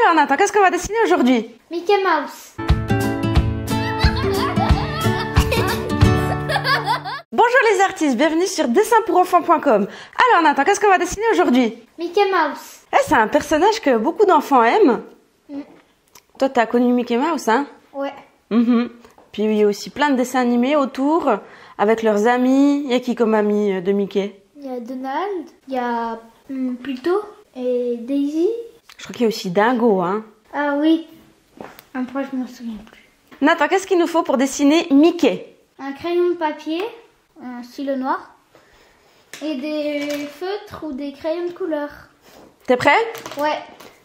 Alors Nathan, qu'est-ce qu'on va dessiner aujourd'hui? Mickey Mouse. Bonjour les artistes, bienvenue sur dessinpourenfants.com. Alors Nathan, qu'est-ce qu'on va dessiner aujourd'hui? Mickey Mouse. C'est un personnage que beaucoup d'enfants aiment. Toi, t'as connu Mickey Mouse, hein? Ouais. Puis il y a aussi plein de dessins animés autour, avec leurs amis. Il y a qui comme ami de Mickey? Il y a Donald, il y a Pluto et Daisy. Je crois qu'il y a aussi Dingo, hein? Ah oui. Après, je m'en souviens plus. Nathan, qu'est-ce qu'il nous faut pour dessiner Mickey? Un crayon de papier, un stylo noir et des feutres ou des crayons de couleur. T'es prêt? Ouais.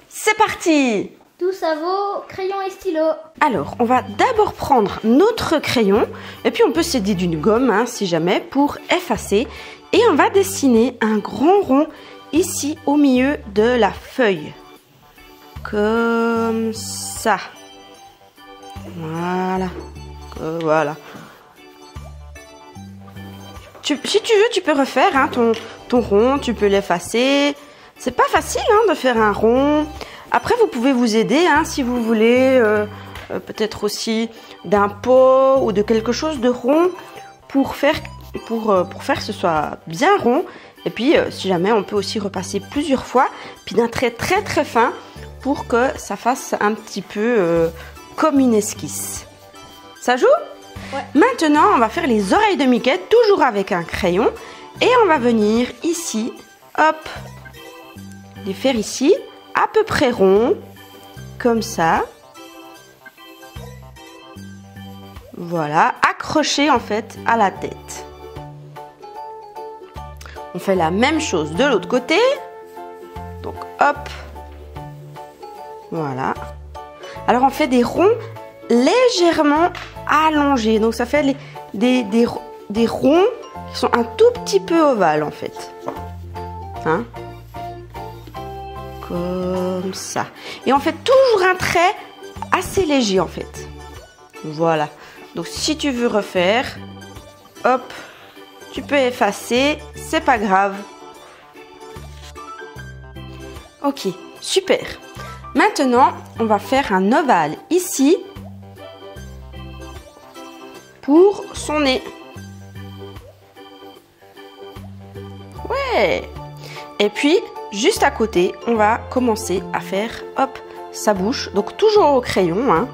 C'est parti! Tout ça vaut crayon et stylo. Alors, on va d'abord prendre notre crayon, et puis on peut s'aider d'une gomme, hein, si jamais, pour effacer. Et on va dessiner un grand rond ici au milieu de la feuille. Comme ça. Voilà. Voilà. Si tu veux, tu peux refaire hein, ton rond, tu peux l'effacer. C'est pas facile hein, de faire un rond. Après, vous pouvez vous aider hein, si vous voulez, peut-être aussi d'un pot ou de quelque chose de rond pour faire que ce soit bien rond. Et puis, si jamais, on peut aussi repasser plusieurs fois, puis d'un trait très très fin pour que ça fasse un petit peu comme une esquisse. Ça joue? Ouais. Maintenant, on va faire les oreilles de Mickey, toujours avec un crayon. Et on va venir ici, hop, les faire ici. À peu près rond, comme ça. Voilà, accroché en fait à la tête. On fait la même chose de l'autre côté. Donc hop. Voilà. Alors on fait des ronds légèrement allongés. Donc ça fait des ronds qui sont un tout petit peu ovales en fait. Hein? Comme ça. Et on fait toujours un trait assez léger en fait. Voilà. Donc si tu veux refaire, hop, tu peux effacer, c'est pas grave. Ok, super. Maintenant, on va faire un ovale ici pour son nez. Ouais. Et puis juste à côté, on va commencer à faire, hop, sa bouche. Donc toujours au crayon, hein.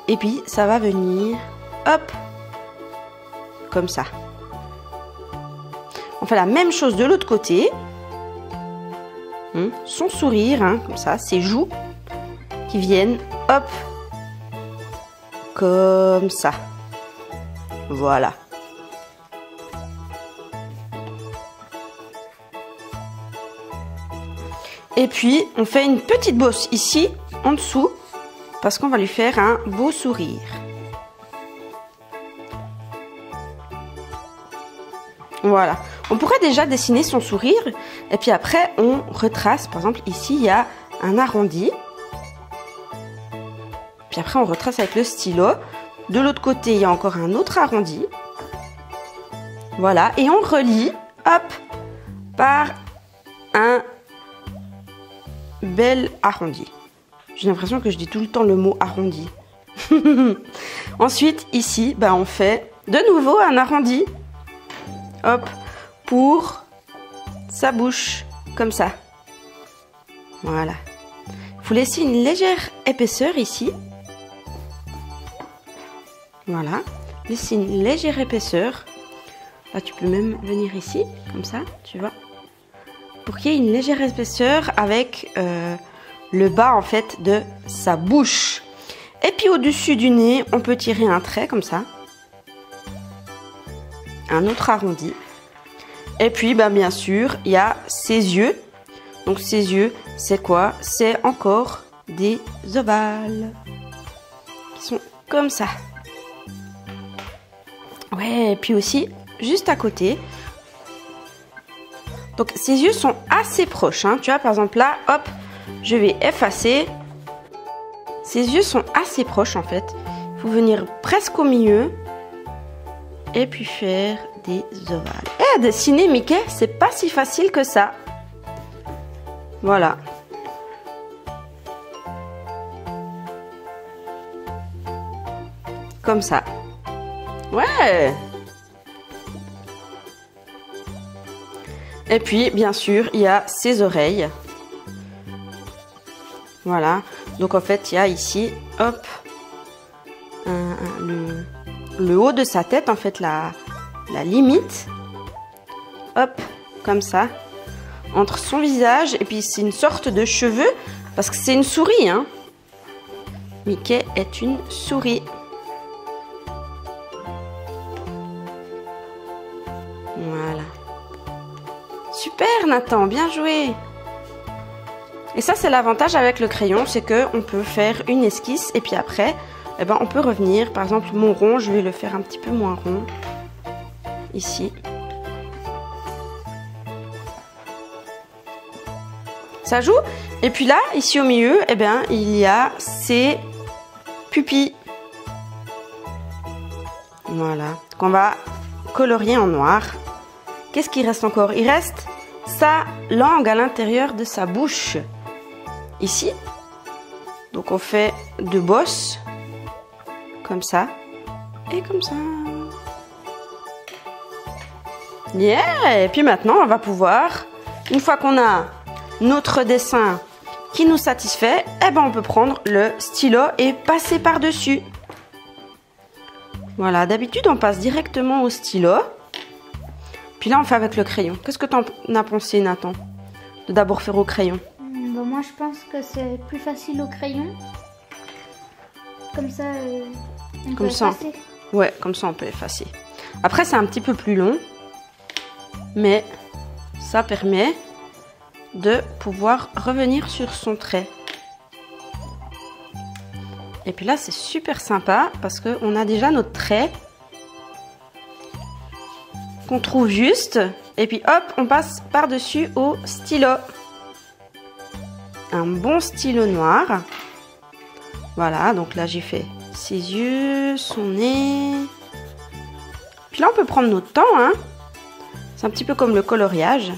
Et puis ça va venir, hop, comme ça. On fait la même chose de l'autre côté. Son sourire, hein, comme ça, ses joues qui viennent, hop, comme ça. Voilà. Et puis, on fait une petite bosse ici, en dessous, parce qu'on va lui faire un beau sourire. Voilà. On pourrait déjà dessiner son sourire, et puis après, on retrace. Par exemple, ici, il y a un arrondi. Puis après, on retrace avec le stylo. De l'autre côté, il y a encore un autre arrondi. Voilà. Et on relie, hop, par un bel arrondi. J'ai l'impression que je dis tout le temps le mot arrondi. Ensuite, ici, on fait de nouveau un arrondi. Hop, pour sa bouche, comme ça. Voilà. Il faut laisser une légère épaisseur ici. Voilà. Laisser une légère épaisseur. Là, tu peux même venir ici, comme ça, tu vois. Pour qu'il y ait une légère épaisseur avec le bas en fait de sa bouche. Et puis au-dessus du nez, on peut tirer un trait comme ça. Un autre arrondi. Et puis bien sûr, il y a ses yeux. Donc ses yeux, c'est quoi? C'est encore des ovales. Qui sont comme ça. Ouais, et puis aussi, juste à côté. Donc ses yeux sont assez proches, hein. Tu vois, par exemple là, hop, je vais effacer. Ses yeux sont assez proches en fait. Il faut venir presque au milieu. Et puis faire des ovales. Et à dessiner Mickey, c'est pas si facile que ça. Voilà. Comme ça. Ouais. Et puis, bien sûr, il y a ses oreilles. Voilà. Donc, en fait, il y a ici, hop, le haut de sa tête, en fait, la limite. Hop, comme ça. Entre son visage et puis c'est une sorte de cheveux parce que c'est une souris, hein. Mickey est une souris. Voilà. Super Nathan, bien joué. Et ça c'est l'avantage avec le crayon, c'est que on peut faire une esquisse et puis après, eh ben, on peut revenir. Par exemple mon rond, je vais le faire un petit peu moins rond. Ici. Ça joue. Et puis là, ici au milieu, eh bien, il y a ses pupilles. Voilà. Qu'on va colorier en noir. Qu'est-ce qui reste encore? Il reste sa langue à l'intérieur de sa bouche. Ici. Donc on fait deux bosses. Comme ça. Et comme ça. Yeah! Et puis maintenant, on va pouvoir, une fois qu'on a notre dessin qui nous satisfait, eh ben on peut prendre le stylo et passer par-dessus. Voilà, d'habitude on passe directement au stylo. Puis là on fait avec le crayon. Qu'est-ce que tu en as pensé Nathan? De d'abord faire au crayon. Bon, moi je pense que c'est plus facile au crayon. Comme ça, on peut effacer. Ouais, comme ça on peut effacer. Après c'est un petit peu plus long. Mais ça permet de pouvoir revenir sur son trait. Et puis là, c'est super sympa parce qu'on a déjà notre trait qu'on trouve juste. Et puis hop, on passe par-dessus au stylo. Un bon stylo noir. Voilà, donc là, j'ai fait ses yeux, son nez. Puis là, on peut prendre notre temps, hein. C'est un petit peu comme le coloriage.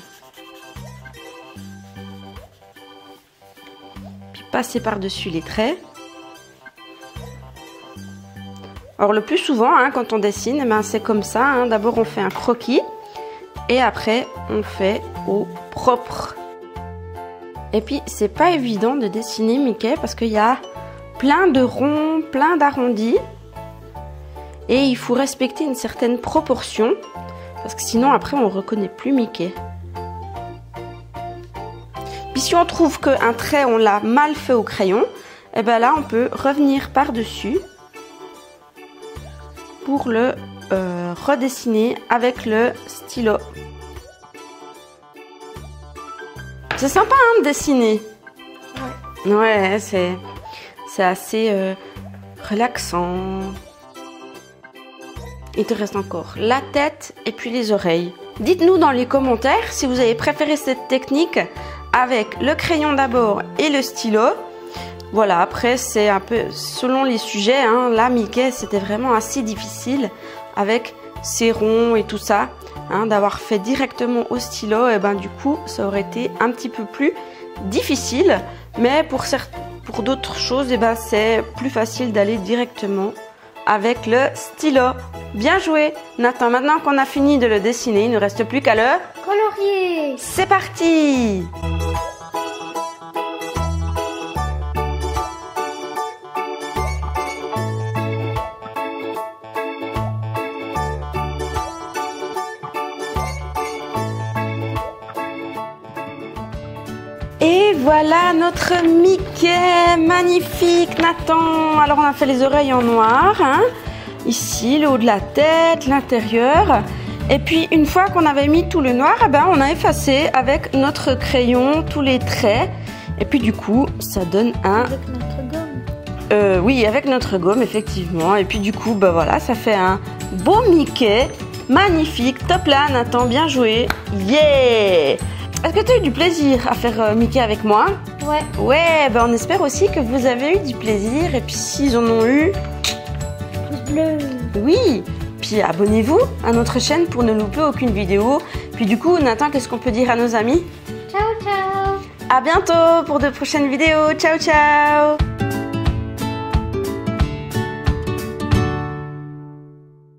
Puis passer par-dessus les traits. Alors le plus souvent, hein, quand on dessine, eh ben, c'est comme ça. Hein. D'abord on fait un croquis et après on fait au propre. Et puis c'est pas évident de dessiner Mickey parce qu'il y a plein de ronds, plein d'arrondis. Et il faut respecter une certaine proportion. Parce que sinon après on ne reconnaît plus Mickey. Puis si on trouve qu'un trait on l'a mal fait au crayon, et ben là on peut revenir par-dessus pour le redessiner avec le stylo. C'est sympa hein, de dessiner. Ouais, ouais c'est assez relaxant. Il te reste encore la tête et puis les oreilles. Dites-nous dans les commentaires si vous avez préféré cette technique avec le crayon d'abord et le stylo. Voilà, après c'est un peu selon les sujets. Hein. Là, Mickey, c'était vraiment assez difficile avec ses ronds et tout ça. Hein, d'avoir fait directement au stylo, et ben du coup, ça aurait été un petit peu plus difficile. Mais pour d'autres choses, et ben c'est plus facile d'aller directement avec le stylo. Bien joué Nathan, maintenant qu'on a fini de le dessiner, il ne reste plus qu'à le colorier. C'est parti! Et voilà notre Mickey, magnifique Nathan. Alors on a fait les oreilles en noir, hein. Ici le haut de la tête, l'intérieur. Et puis une fois qu'on avait mis tout le noir, eh ben, on a effacé avec notre crayon tous les traits. Et puis du coup ça donne un... Avec notre gomme. Oui, avec notre gomme effectivement. Et puis du coup bah voilà, ça fait un beau Mickey, magnifique. Top là Nathan, bien joué. Yeah! Est-ce que tu as eu du plaisir à faire Mickey avec moi? Ouais. Ouais, ben on espère aussi que vous avez eu du plaisir. Et puis s'ils en ont eu... Pouce bleu. Oui. Puis abonnez-vous à notre chaîne pour ne louper aucune vidéo. Puis du coup, Nathan, qu'est-ce qu'on peut dire à nos amis? Ciao, ciao. À bientôt pour de prochaines vidéos. Ciao, ciao.